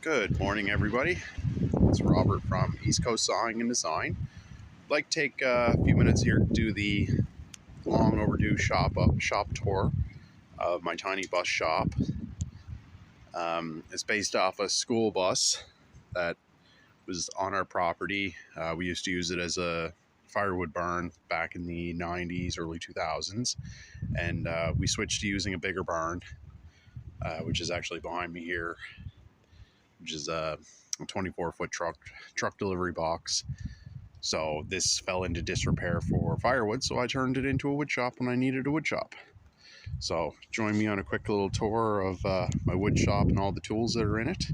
Good morning, everybody. It's Robert from East Coast Sawing and Design. I'd like to take a few minutes here to do the long overdue shop tour of my tiny bus shop. It's based off a school bus that was on our property. We used to use it as a firewood barn back in the 90s, early 2000s, and we switched to using a bigger barn, which is actually behind me here, which is a 24-foot truck delivery box. So this fell into disrepair for firewood, so I turned it into a wood shop when I needed a wood shop. So join me on a quick little tour of my wood shop and all the tools that are in it,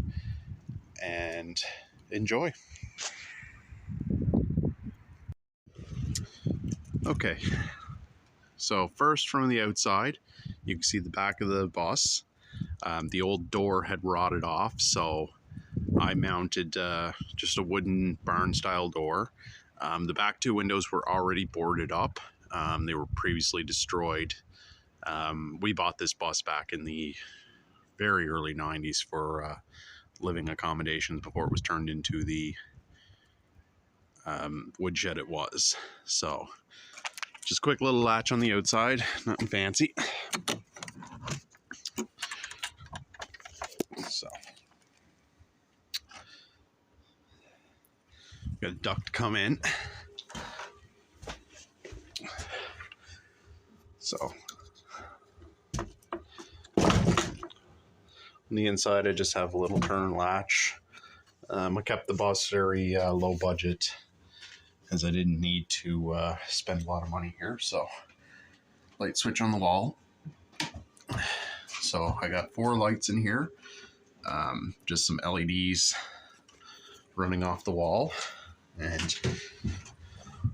and enjoy. Okay, so first from the outside, you can see the back of the bus. The old door had rotted off, so I mounted just a wooden barn style door. The back two windows were already boarded up. They were previously destroyed. We bought this bus back in the very early 90s for living accommodations before it was turned into the woodshed it was. So just quick little latch on the outside, nothing fancy. So got a duct come in. So on the inside, I just have a little turn latch. I kept the bus very low budget, as I didn't need to spend a lot of money here. So light switch on the wall. So I got 4 lights in here, just some LEDs running off the wall. And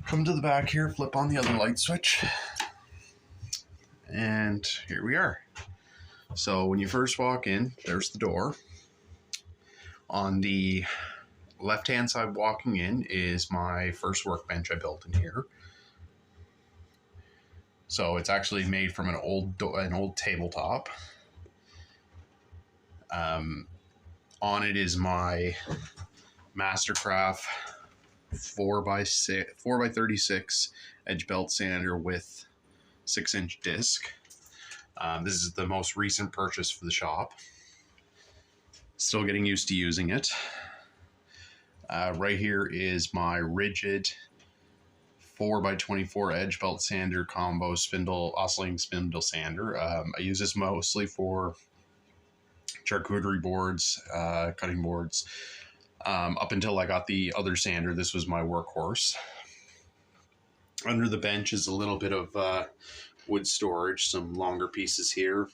come to the back here, flip on the other light switch, and here we are. So when you first walk in, there's the door. On the left-hand side walking in is my first workbench I built in here. So it's actually made from an old tabletop. On it is my Mastercraft 4x36 edge belt sander with 6-inch disc. This is the most recent purchase for the shop. Still getting used to using it. Right here is my Ridgid 4x24 edge belt sander combo oscillating spindle sander. I use this mostly for charcuterie boards, cutting boards. Up until I got the other sander, this was my workhorse. Under the bench is a little bit of wood storage, some longer pieces here.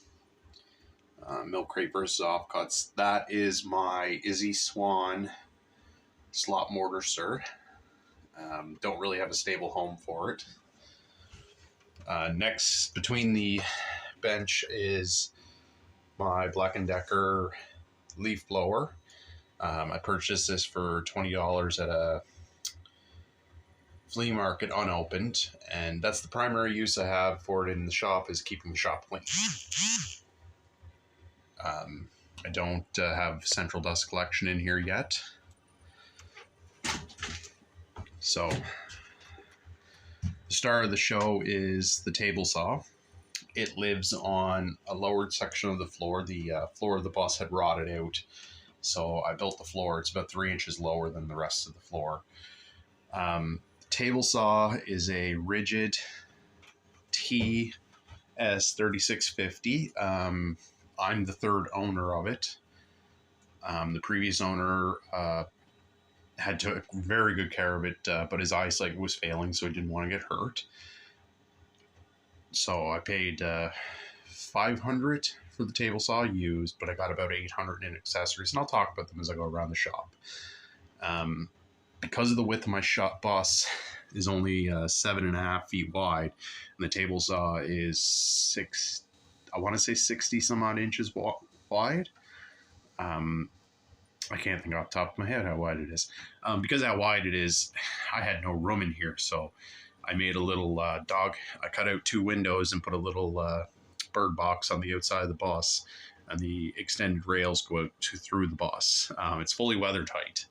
Milk crate versus offcuts. That is my Izzy Swan slot mortar stir. Don't really have a stable home for it. Next, between the bench is my Black & Decker leaf blower. I purchased this for $20 at a flea market unopened, and that's the primary use I have for it in the shop, is keeping the shop clean. I don't have central dust collection in here yet. So the star of the show is the table saw. It lives on a lowered section of the floor. The floor of the bus had rotted out, so I built the floor. It's about 3 inches lower than the rest of the floor. Table saw is a Ridgid TS3650. I'm the third owner of it. The previous owner had took very good care of it, but his eyesight was failing, so he didn't want to get hurt. So I paid $500 for the table saw used, but I got about $800 in accessories, and I'll talk about them as I go around the shop. Because of the width of my shop bus is only 7.5 feet wide, and the table saw is 60 some odd inches wide. I can't think off the top of my head how wide it is. Because how wide it is, I had no room in here, so I made a little I cut out 2 windows and put a little bird box on the outside of the bus, and the extended rails go out through the bus. It's fully weather tight.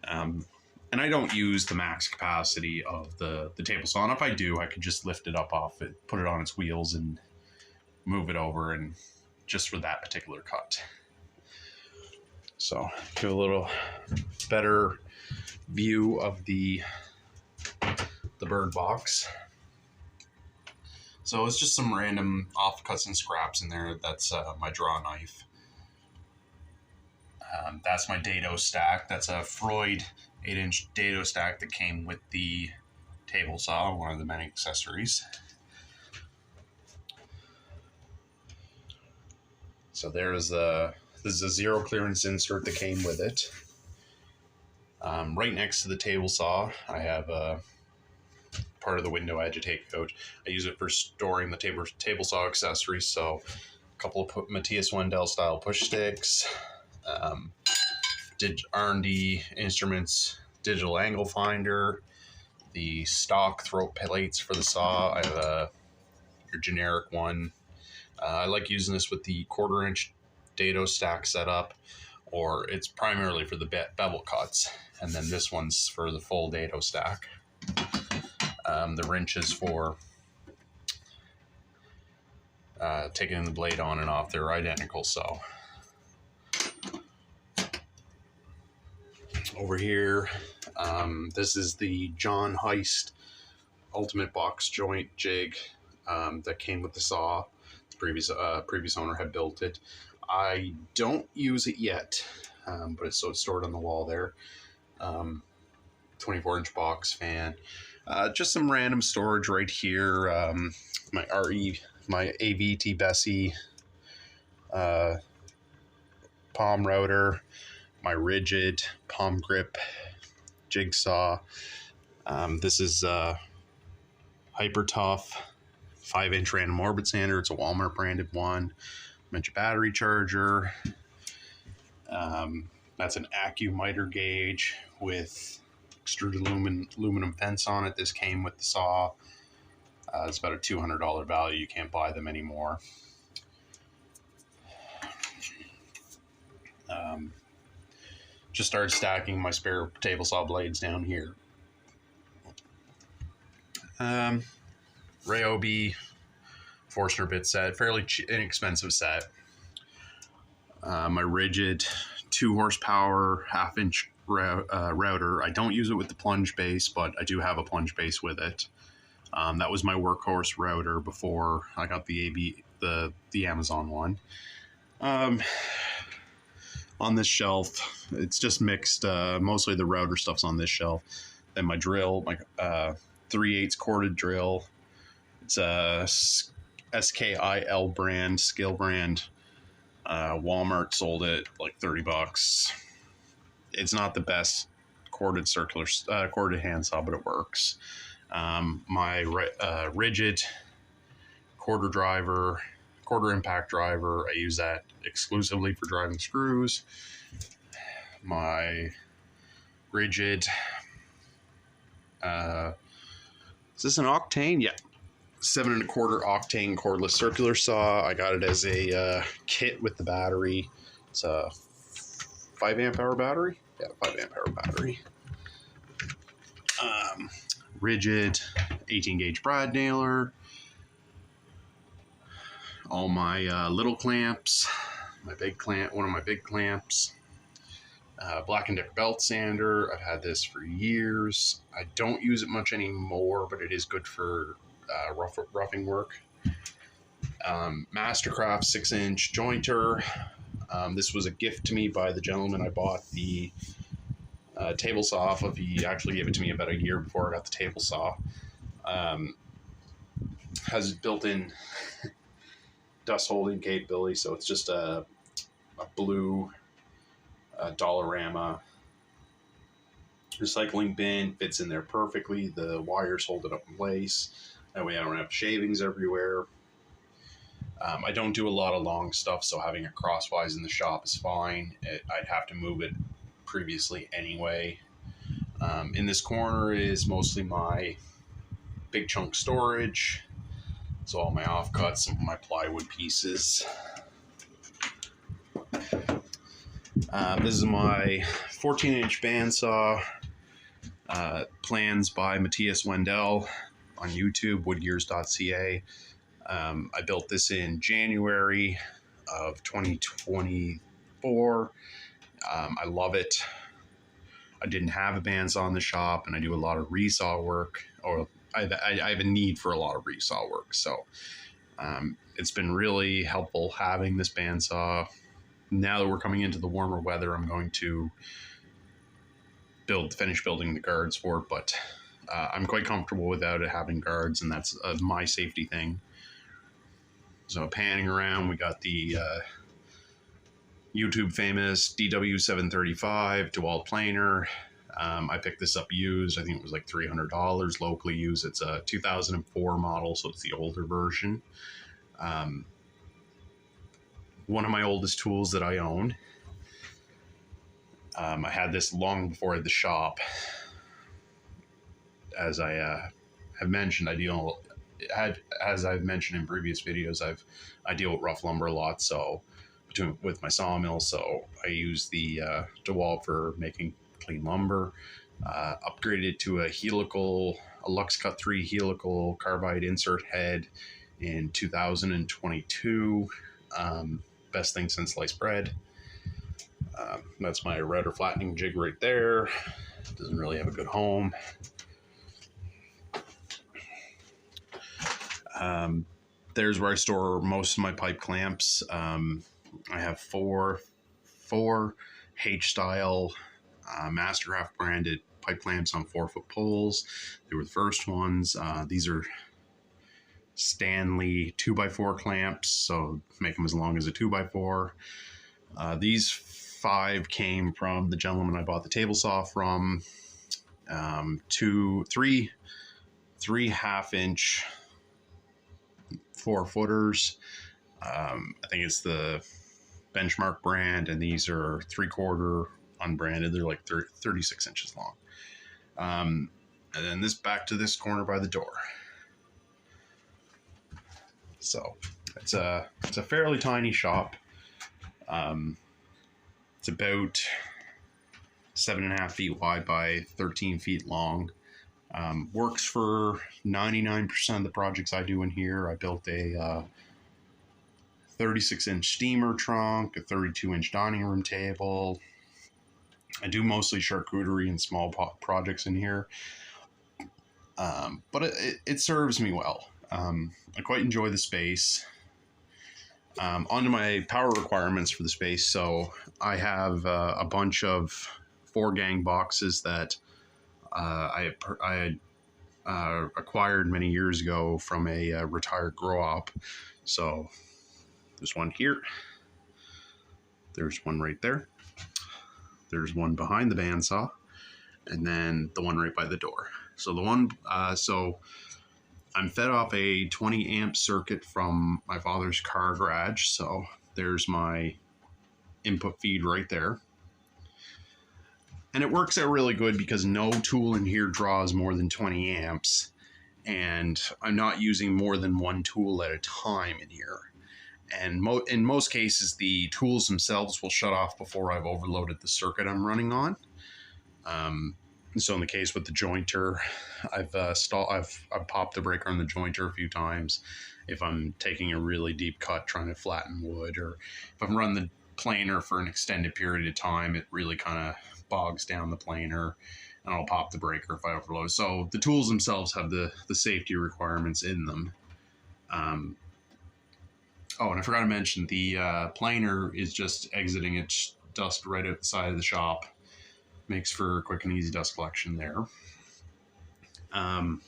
And I don't use the max capacity of the table saw. And if I do, I could just lift it up off it, put it on its wheels, and move it over, and just for that particular cut. So give a little better view of the bird box. So it's just some random offcuts and scraps in there. That's my draw knife. That's my dado stack. That's a Freud 8-inch dado stack that came with the table saw, one of the many accessories. So this is a zero clearance insert that came with it. Right next to the table saw, I have a part of the window I had to take out. I use it for storing the table saw accessories. So a couple of Matthias Wendell style push sticks, did R&D Instruments digital angle finder, the stock throat plates for the saw. I have your generic one. I like using this with the 1/4-inch dado stack setup, or it's primarily for the bevel cuts, and then this one's for the full dado stack. The wrenches for taking the blade on and off, they're identical. So over here, this is the John Heist Ultimate Box Joint Jig that came with the saw. The previous owner had built it. I don't use it yet, but it's stored on the wall there. 24-inch box fan. Just some random storage right here. My AVT Bessie palm router, my rigid palm grip jigsaw. This is Hyper Tough 5-inch random orbit sander. It's a Walmart branded one. Mentioned battery charger. That's an AccuMiter gauge with extruded aluminum fence on it. This came with the saw. It's about a $200 value. You can't buy them anymore. Just started stacking my spare table saw blades down here. Ryobi Forstner bit set, fairly inexpensive set. My rigid 2 horsepower 1/2-inch router. I don't use it with the plunge base, but I do have a plunge base with it. That was my workhorse router before I got the Amazon one. On this shelf, it's just mixed. Mostly the router stuff's on this shelf. Then my drill, my 3/8 corded drill. It's a SKIL brand, skill brand. Walmart sold it like $30. It's not the best corded handsaw, but it works. My rigid quarter impact driver, I use that exclusively for driving screws. My rigid, is this an Octane? Yeah. 7 1/4 Octane cordless circular saw. I got it as a kit with the battery. It's a 5 amp hour battery. Yeah, 5 amp hour battery. Rigid 18 gauge brad nailer. All my little clamps. My big clamp, one of my big clamps. Black & Decker belt sander. I've had this for years. I don't use it much anymore, but it is good for roughing work. Mastercraft 6-inch jointer. This was a gift to me by the gentleman I bought the table saw off of. He actually gave it to me about a year before I got the table saw. Has built-in dust holding capability, so it's just a blue Dollarama recycling bin. Fits in there perfectly. The wires hold it up in place. That way I don't have shavings everywhere. I don't do a lot of long stuff, so having it crosswise in the shop is fine. I'd have to move it previously anyway. In this corner is mostly my big chunk storage. So all my offcuts, some of my plywood pieces. This is my 14-inch bandsaw, plans by Matthias Wendell on YouTube, woodgears.ca. I built this in January of 2024. I love it. I didn't have a bandsaw in the shop, and I do a lot of resaw work, or I have a need for a lot of resaw work. So it's been really helpful having this bandsaw. Now that we're coming into the warmer weather, I'm going to finish building the guards for it, but I'm quite comfortable without it having guards, and that's my safety thing. So panning around, we got the YouTube famous DW735 DeWalt planer. I picked this up used. I think it was like $300 locally used. It's a 2004 model, so it's the older version. One of my oldest tools that I own. I had this long before I had the shop. As I have mentioned, as I've mentioned in previous videos, I deal with rough lumber a lot, so with my sawmill, so I use the DeWalt for making clean lumber. Upgraded to a LuxCut 3 helical carbide insert head in 2022. Best thing since sliced bread. That's my router flattening jig right there. Doesn't really have a good home. There's where I store most of my pipe clamps. I have four H-style Mastercraft branded pipe clamps on 4-foot poles. They were the first ones. These are Stanley 2x4 clamps, so make them as long as a 2x4. These 5 came from the gentleman I bought the table saw from. 3 half-inch 4-footers. I think it's the Benchmark brand, and these are 3/4 unbranded. They're like 36 inches long. And then back to this corner by the door. So it's a fairly tiny shop. It's about 7.5 feet wide by 13 feet long. Works for 99% of the projects I do in here. I built a 36-inch steamer trunk, a 32-inch dining room table. I do mostly charcuterie and small projects in here, but it serves me well. I quite enjoy the space. Onto my power requirements for the space. So I have a bunch of 4-gang boxes that I acquired many years ago from a retired grow-op. So there's one here. There's one right there. There's one behind the bandsaw, and then the one right by the door. So the one, so I'm fed off a 20 amp circuit from my father's car garage. So there's my input feed right there. And it works out really good because no tool in here draws more than 20 amps. And I'm not using more than one tool at a time in here. And in most cases, the tools themselves will shut off before I've overloaded the circuit I'm running on. So in the case with the jointer, I've popped the breaker on the jointer a few times. If I'm taking a really deep cut trying to flatten wood, or if I'm running the planer for an extended period of time, it really kind of bogs down the planer, and I'll pop the breaker if I overload. So the tools themselves have the safety requirements in them. Oh, and I forgot to mention, the planer is just exiting its dust right out the side of the shop. Makes for quick and easy dust collection there. The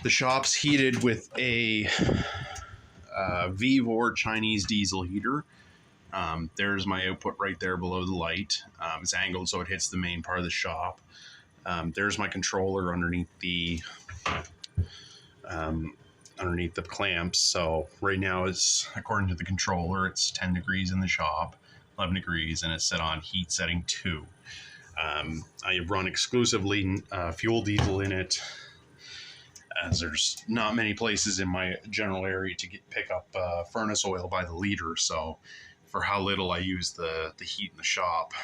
shop's heated with a Vevor Chinese diesel heater. There's my output right there below the light. It's angled so it hits the main part of the shop. There's my controller underneath the clamps. So right now, it's according to the controller, it's 10 degrees in the shop, 11 degrees, and it's set on heat setting 2. I run exclusively fuel diesel in it, as there's not many places in my general area to pick up furnace oil by the liter. So for how little I use the heat in the shop,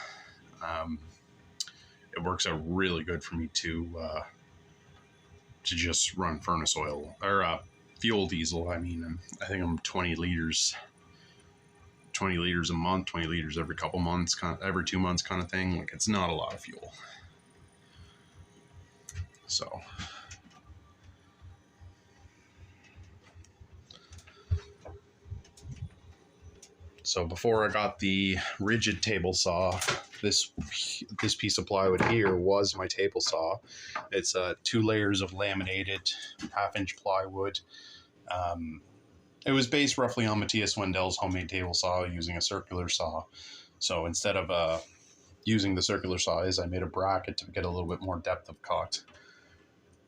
it works out really good for me to just run furnace oil or fuel diesel. I mean, I think I'm 20 liters a month, 20 liters every couple months, every 2 months kind of thing. Like, it's not a lot of fuel. So before I got the rigid table saw, this piece of plywood here was my table saw. It's 2 layers of laminated 1/2-inch plywood. It was based roughly on Matthias Wendel's homemade table saw using a circular saw. So instead of using the circular saws, I made a bracket to get a little bit more depth of cut.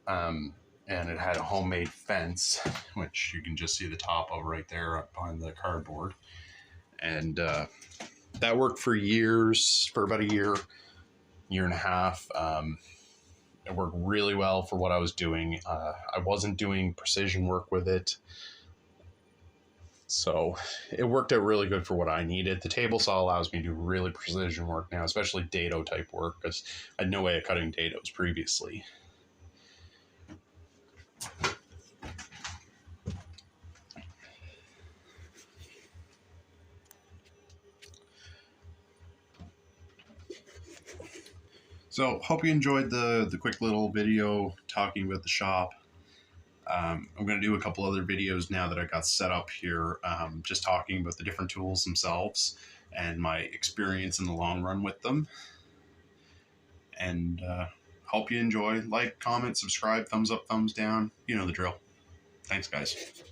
And it had a homemade fence, which you can just see the top of right there up on the cardboard. And that worked for years, for about a year and a half. It worked really well for what I was doing. I wasn't doing precision work with it, so it worked out really good for what I needed. The table saw allows me to do really precision work now, especially dado type work, because I had no way of cutting dados previously. So hope you enjoyed the quick little video talking about the shop. I'm going to do a couple other videos now that I got set up here, just talking about the different tools themselves and my experience in the long run with them. And hope you enjoy. Like, comment, subscribe, thumbs up, thumbs down. You know the drill. Thanks, guys.